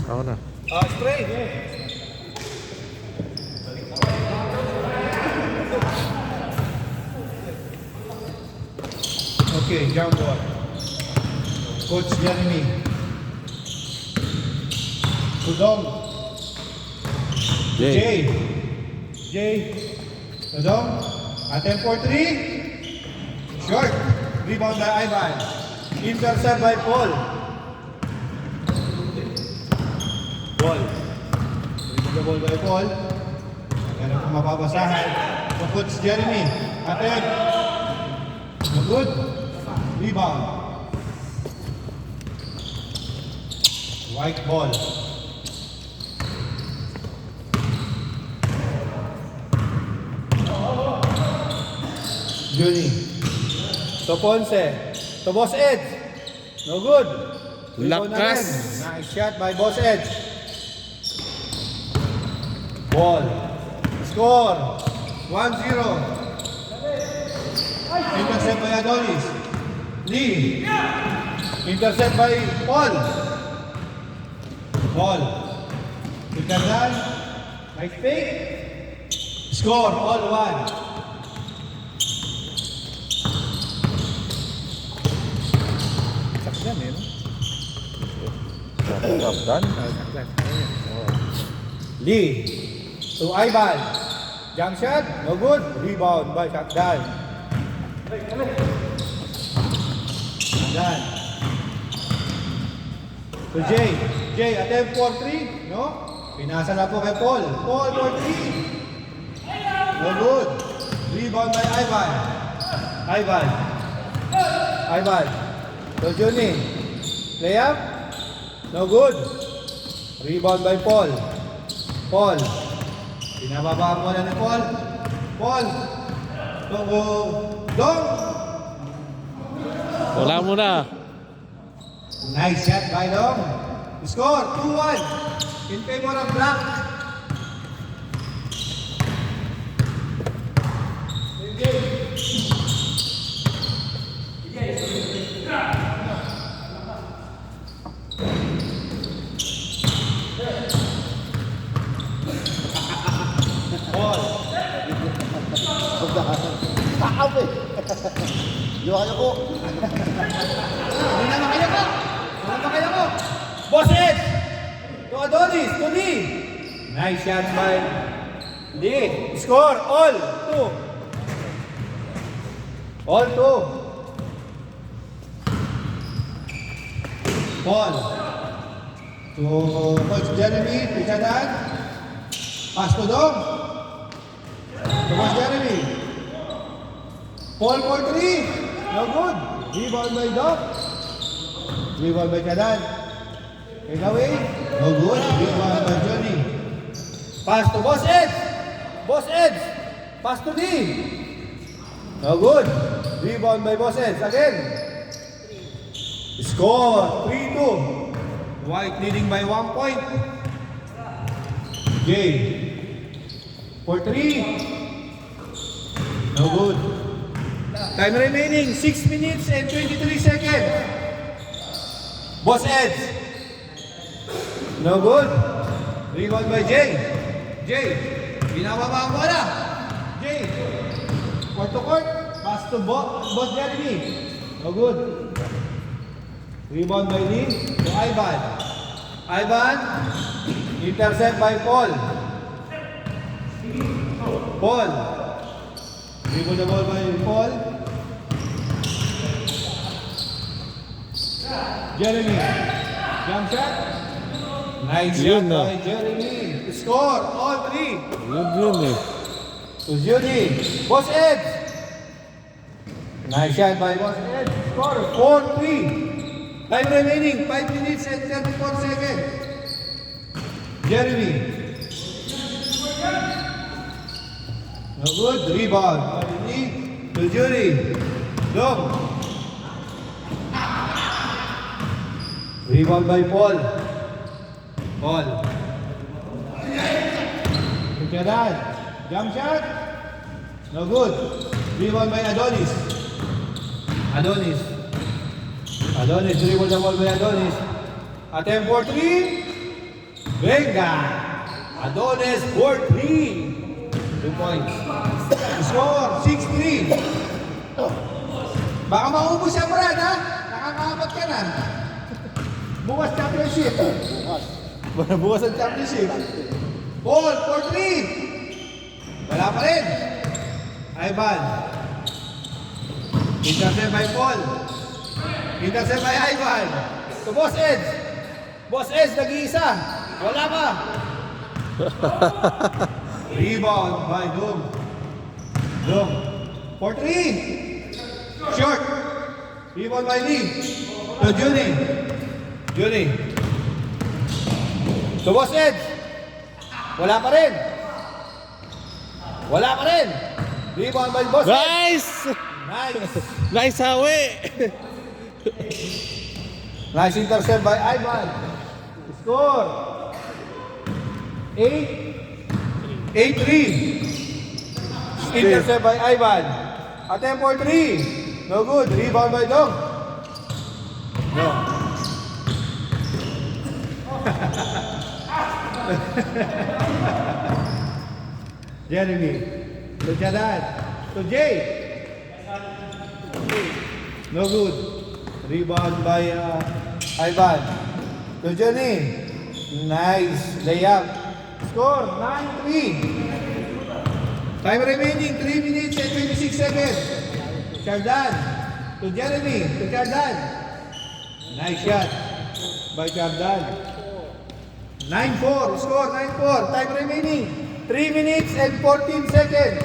Ako na. Straight. Okay, jump ball. Coach Jeremy. Tudong. Jay. Jay. Tudong. Attempt for 3. Short. Rebound by Ivan. Intercept by Paul. Ball. The ball by Paul. Meron kong mapapasahan. So Coach Jeremy. Attempt. No good. Rebound. White ball. Johnny. To Ponce. To Boss Ed. No good. Rebound na Lakas. rin. Nice shot by Boss Ed. Ball. Score. 1-0. Intercept by Adonis. Lee. Intercept by Paul. Paul. Ikardal. Nice fake. Score. All 1. Sakyan eh, no? Sakyan. Lee. To Ivan. Jump shot. No good. Rebound by Shakdal. Shakdal. To Jay. Jay, attempt for 3. No? Pinasa na po kay Paul. Paul for 3. No good. Rebound by Ivan. Ivan. Ivan. To Johnny. Layup. No good. Rebound by Paul. Paul. Pinababa mo na ni Paul. Paul. Dong. Wala mo na. Nice shot by Dong. Score 2-1 in favor of Black. Paul. Takap eh. Iwan ako. Hindi na makaya ko. Hindi na makaya ko. Boss Ed. To Adonis. To Lee. Nice shot by Lee. Score. All 2. All 2. Paul. To Coach Jeremy. Pichadan. Pass to Dom. To Coach Jeremy. Paul for 3. No good. Rebound by Dom. Rebound by Kadan. Take away. No good. Rebound by Johnny. Pass to Boss Ed. Boss Ed. Pass to D. No good. Rebound by Boss Ed. Again. Score. 3-2. White leading by 1 point. Jay. For 3. No good. Time remaining 6 minutes and 23 seconds. Boss Ed. No good. Rebound by Jay. Jay. Binababa mo na. Jay. Court to court. Pass to Boss Jeremy. No good. Rebound by Lee. To Ivan. Ivan. Intercept by Paul. Paul. Rebound the ball by Paul. Jeremy. Jump shot. Nice Yun shot na. by Jeremy. Score. All 3. Yun eh. To Judy. Boss Ed. Nice shot by Boss Ed. Score. 4-3. Time remaining. 5 minutes and 34 seconds. Jeremy. No good. Rebound. To Judy. Dom. Rebound by Paul. Paul. Kuchadan. Jump shot. No good. Rebound by Adonis. Adonis. Adonis. Dribble the ball by Adonis. Attempt for 3. Venga! Adonis for 3. 2 points. Score, 6-3. Baka maubos siya, Brad, ha? Nakakapat ka na. Bukas championship. Bukas ang championship. Paul, for 3. Wala pa rin. Ivan. Intercept by Paul. Intercept by Ivan. To Boss Eds. Boss Eds, nag-iisa. Wala pa. Rebound by Dom. Dom. For 3. Short. Rebound by Lee. To Juni. Juni. To Boss Eds. Wala pa rin. Wala pa rin. Rebound by Boss Eds. Nice! Nice. Nice hawi! Nice intercept by Ivan. Score. 8-3. Intercept by Ivan. Attempt for 3. No good. Rebound by Dom. No. Jeremy. To Jadan. To Jay. No good. Rebound by Ivan. To Johnny. Nice. Layup. Score 9-3. Time remaining 3 minutes and 26 seconds. Chardan. To Jeremy. To Chardan. Nice shot by Chardan. 9-4. Score 9-4. Time remaining 3 minutes and 14 seconds.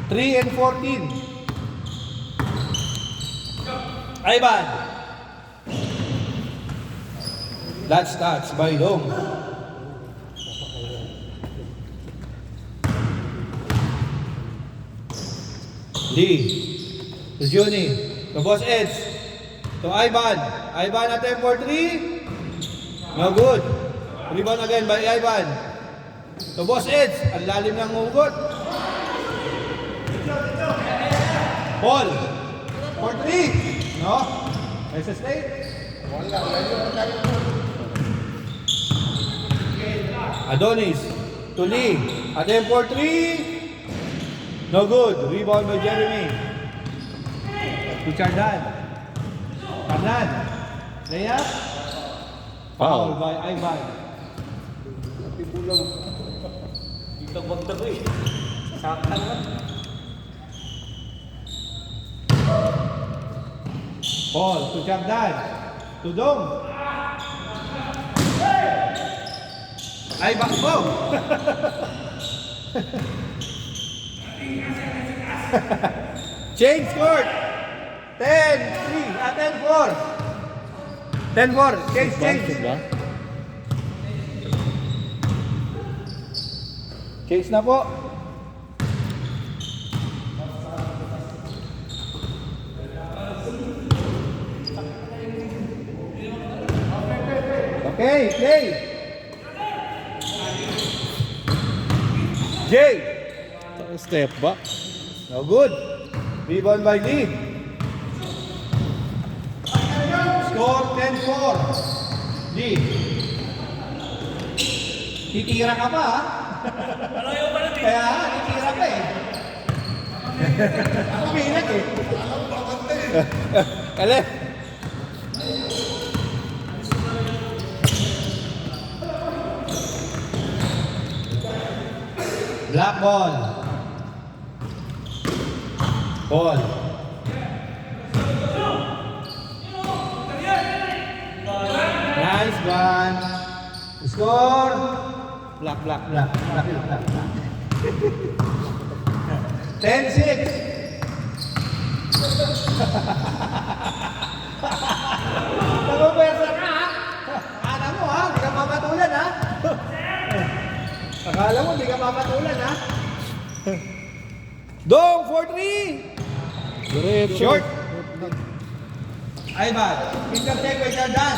3 and 14. Ivan. Last touch by Dom. Lee. To Juni. To Boss Eds. To Ivan. Ivan attempt for 3. No good. Rebound again by Ivan. To Boss Eds. Ang lalim ng ugot. Paul. For 3. No? Nice stay. Adonis. To Lee. Attempt for 3. No good. Rebound by Jeremy. To Chardan. Chardan. Layup. Foul by Ivan. Dito magtago eh. Saktan na. Paul to Chardan. To Dom. Ivan. Oh! Change court. 10-3. 10-4. 10-4. Change. Change na po. Okay, play. Jay. Step back. No good. Rebound by Lee. Score 10-4. Lee. Titira ka pa, ha? Kaya, titira ka eh. Ako bilag eh. Kale. Black ball. Ball. Nice one. Score. Black. 10-6. Nagpapwersa ka, ha? Akala mo, ha? Hindi ka papatulan, ha? Akala mo, hindi ka papatulan, ha? Dong for 3. Diretso. Short. Ivan. Intercept by Chardan.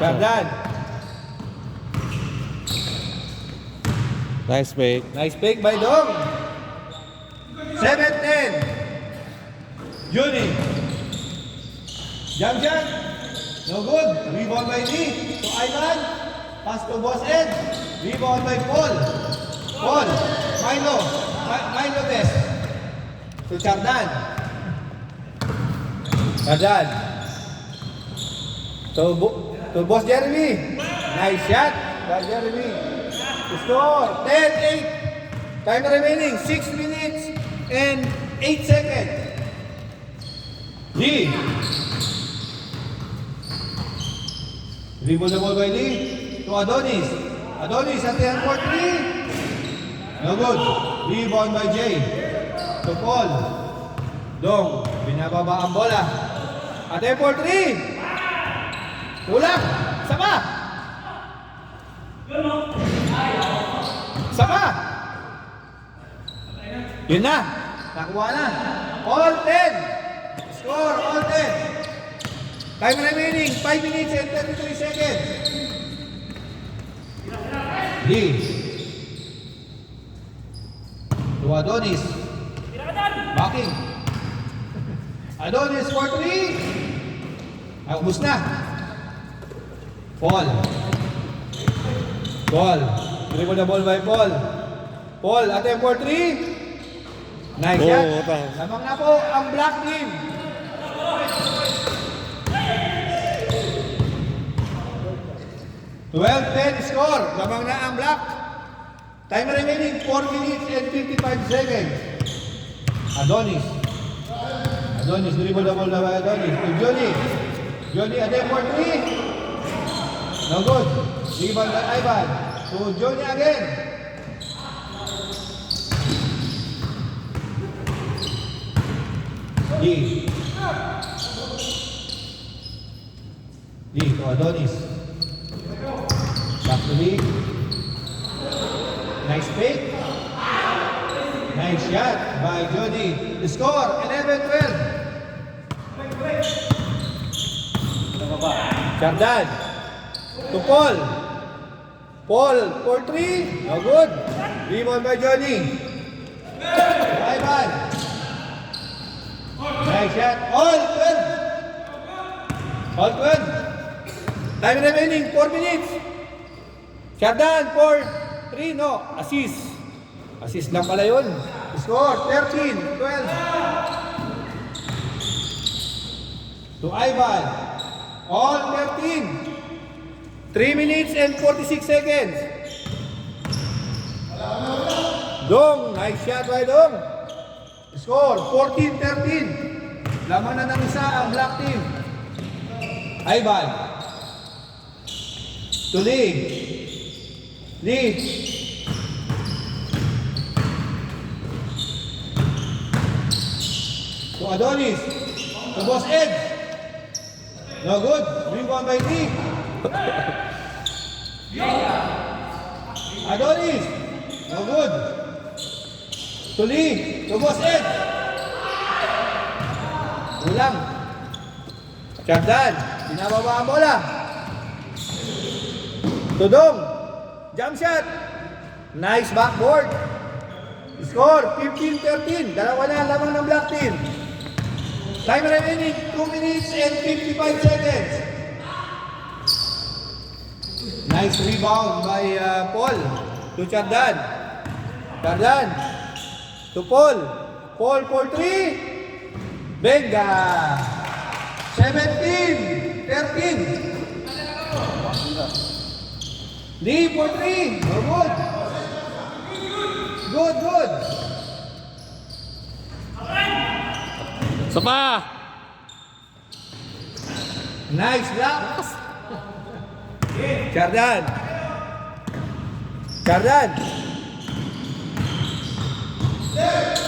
Chardan. Nice fake. Nice pick by Dong. 7-10. Juni. Jump shot. No good. Rebound by Lee. To Ivan. Pass to Boss Ed. Rebound by Paul. Paul. Milo. Milo Best. To Chardan. Chardan. To Boss Jeremy. Nice shot by Jeremy. To score. 10-8. Time remaining. 6 minutes and 8 seconds. Lee. Dribble the ball by Lee. To Adonis. Adonis at the end for 3. No good. Rebound by Jay. To Paul. Dong. Binababa ang bola. At the end for 3. Kulang. Sama. Sama. Yun na. Nakuha na. All 10. Score. All 10. Time remaining, 5 minutes and 33 seconds. Lee. To Adonis. Backing. Adonis for 3. Ubus na. Paul. Paul. Dribble the ball by Paul. Paul, attempt for 3. Nice shot. Lamang na po ang black team. 12-10 score. Lamang na ang black. Time remaining 4 minutes and 55 seconds. Adonis. Adonis, dribble the ball by Adonis. To Johnny. Johnny, attempt for 3. No good. Rebound by Ivan. To Johnny again. Lee. Lee to Adonis. Back to Lee. Nice pick. Nice shot by Jody. The score, 11-12. Chardan. To Paul. Paul for 3. No good. Rebound by Johnny. Ivan. Nice shot. All 12. All 12. Time remaining 4 minutes. Chardan for 3. No. Assist. Assist lang pala yun. Score 13-12. To Ivan. All 13. 3 minutes and 46 seconds. Dong. Nice shot by Dong. Score 14-13. Laman na ng isa ang black team. Ivan. To Lee. Lee. To Adonis. To Boss Ed. No good. Rebound by Lee. Adonis. No good. To Lee. To Boss Ed. Ulang. Chardan. Binababa ang bola. To Dong. Jump shot. Nice backboard. Score 15-13. Dalawa na lamang ng black team. Time remaining 2 minutes and 55 seconds. Nice rebound by Paul. To Chardan. Chardan. To Paul. Paul for 3. Benga. 17-13. Lee for 3. No good. Good, good. Sapa! Nice block. Chardan. Chardan.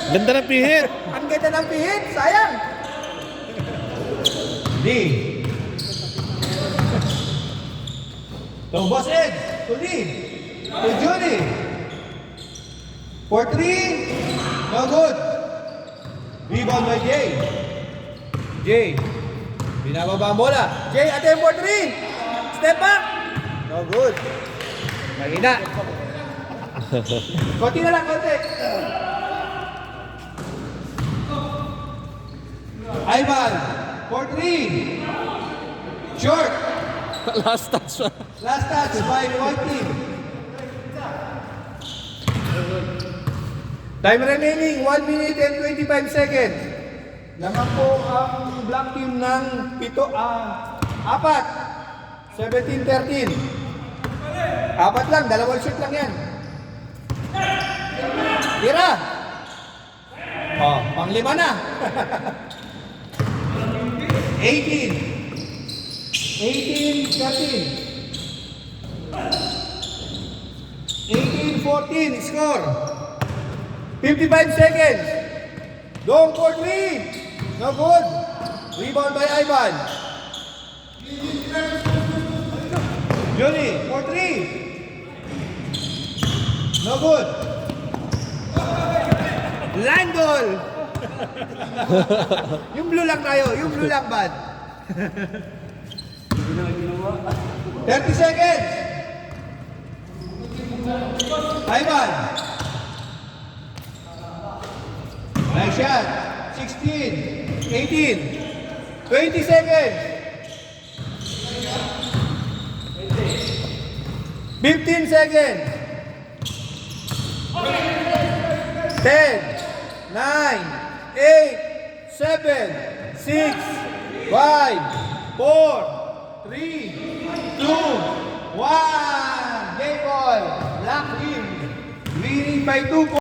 Ganda ng pihit! Ang ganda ng pihit. Sayang. Lee. To Boss Ed. To Lee. To Judy. For 3. No good. Rebound by Jay. Jay. Binababa ang bola. Jay, attempt for 3. Step back. No good. Mahina. Konti na lang, konti. Ivan. For 3. Short. Last touch. Last touch by white team. Time remaining, 1 minute and 25 seconds. Naman po ang black team ng 4. 17-13. 4 lang, dalawang shoot lang yan. Tira. Oh, pang-5 na. 18. 18-13. 18-14, score. 55 seconds. Dong for 3. No good. Rebound by Ivan. Johnny for 3. No good. Line goal. Yung blue lang tayo. Yung blue lang, bad. 30 seconds. Ivan. Nice shot. 16, 18, 20 seconds. 15 seconds. 10, 9, 8, 7, 6, 5, 4, 3, 2, 1. Game ball. Black team. Winning by 2 points.